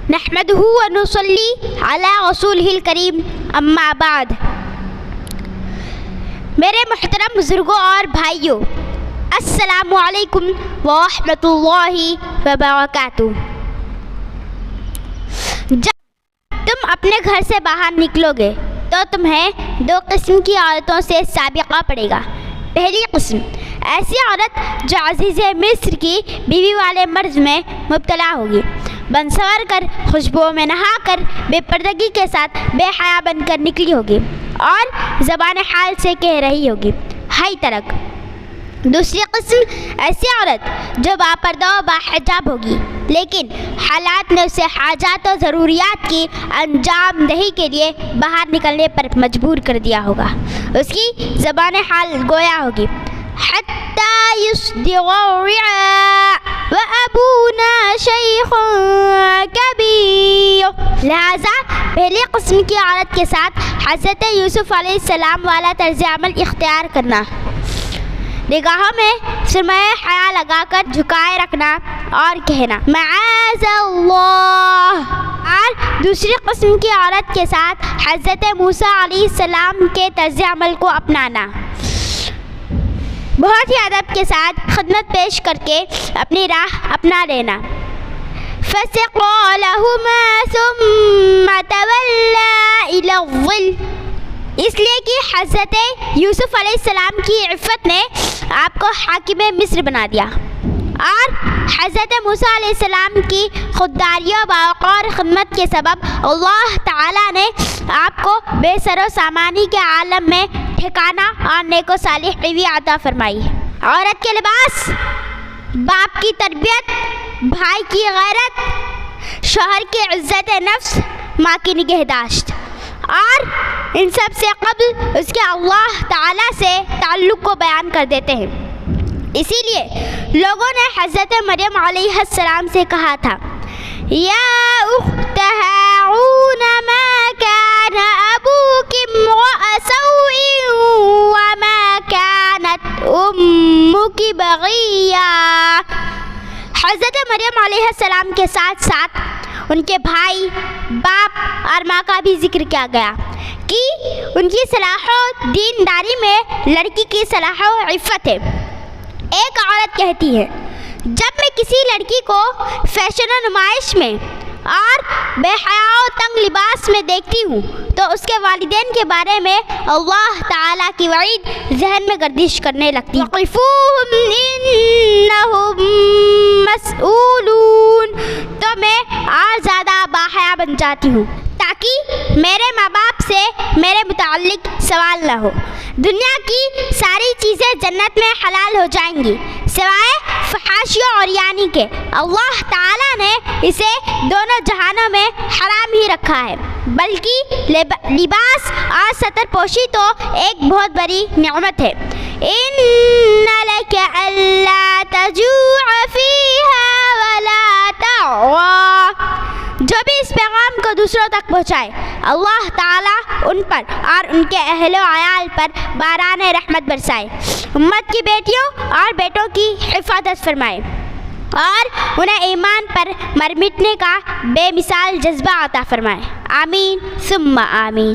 نحمدہ ونصلی علی رسولہ الکریم اما بعد۔ میرے محترم بزرگوں اور بھائیوں، السلام علیکم ورحمۃ اللہ وبرکاتہ۔ جب تم اپنے گھر سے باہر نکلو گے تو تمہیں دو قسم کی عورتوں سے سابقہ پڑے گا۔ پہلی قسم ایسی عورت جو عزیز مصر کی بیوی والے مرض میں مبتلا ہوگی، بن سنور کر، خوشبو میں نہا کر، بے پردگی کے ساتھ بے حیا بن کر نکلی ہوگی اور زبان حال سے کہہ رہی ہوگی، ہائی ترک۔ دوسری قسم ایسی عورت جو باپردہ و باحجاب ہوگی، لیکن حالات نے اسے حاجات و ضروریات کی انجام دہی کے لیے باہر نکلنے پر مجبور کر دیا ہوگا۔ اس کی زبان حال گویا ہوگی، حتی یصدر الرعاء وابونا شیخ کبیر۔ لہذا پہلی قسم کی عورت کے ساتھ حضرت یوسف علیہ السلام والا طرز عمل اختیار کرنا، نگاہوں میں سرمۂ حیا لگا کر جھکائے رکھنا اور کہنا معاذ اللہ۔ اور دوسری قسم کی عورت کے ساتھ حضرت موسیٰ علیہ السلام کے طرز عمل کو اپنانا، بہت ہی ادب کے ساتھ خدمت پیش کر کے اپنی راہ اپنا لینا۔ فَسَقَىٰ لَهُمَا ثُمَّ تَوَلَّىٰ إِلَى الظِّلِّ، اس لیے کہ حضرت یوسف علیہ السلام کی عفت نے آپ کو حاکم مصر بنا دیا، اور حضرت موسیٰ علیہ السلام کی خودداری و باوقار خدمت کے سبب اللہ تعالیٰ نے آپ کو بے سر و سامانی کے عالم میں ٹھکانہ اور نیک و صالح بیوی عطا فرمائی۔ عورت کے لباس، باپ کی تربیت، بھائی کی غیرت، شوہر کی عزت نفس، ماں کی نگہداشت، اور ان سب سے قبل اس کے اللہ تعالیٰ سے تعلق کو بیان کر دیتے ہیں۔ اسی لیے لوگوں نے حضرت مریم علیہ السلام سے کہا تھا، یا اخت ہارون ما کان ابوک امرأ سوء وما کانت امک بغیا۔ حضرت مریم علیہ السلام کے ساتھ ساتھ ان کے بھائی، باپ اور ماں کا بھی ذکر کیا گیا کہ ان کی صلاح و دینداری میں لڑکی کی صلاح و عفت ہے۔ ایک عورت کہتی ہے، جب میں کسی لڑکی کو فیشن و نمائش میں اور بے حیا و تنگ لباس میں دیکھتی ہوں تو اس کے والدین کے بارے میں اللہ تعالیٰ کی وعید ذہن میں گردش کرنے لگتی ہے۔ وقفوہم انہم مسئولون، تو میں اور زیادہ باحیا بن جاتی ہوں تاکہ میرے ماں باپ سے میرے متعلق سوال نہ ہو۔ دنیا کی ساری چیزیں جنت میں حلال ہو جائیں گی سوائے فحاشی اور یعنی کے، اللہ تعالیٰ نے اسے دونوں جہانوں میں حرام ہی رکھا ہے، بلکہ لباس اور ستر پوشی تو ایک بہت بڑی نعمت ہے۔ ان لک الا تجوع فیہا ولا تعری، جو بھی اس پیغام کو دوسروں تک پہنچائے اللہ تعالیٰ ان پر اور ان کے اہل و عیال پر باران رحمت برسائے، امت کی بیٹیوں اور بیٹوں کی حفاظت فرمائے اور انہیں ایمان پر مر مٹنے کا بے مثال جذبہ عطا فرمائے۔ آمین ثم آمین۔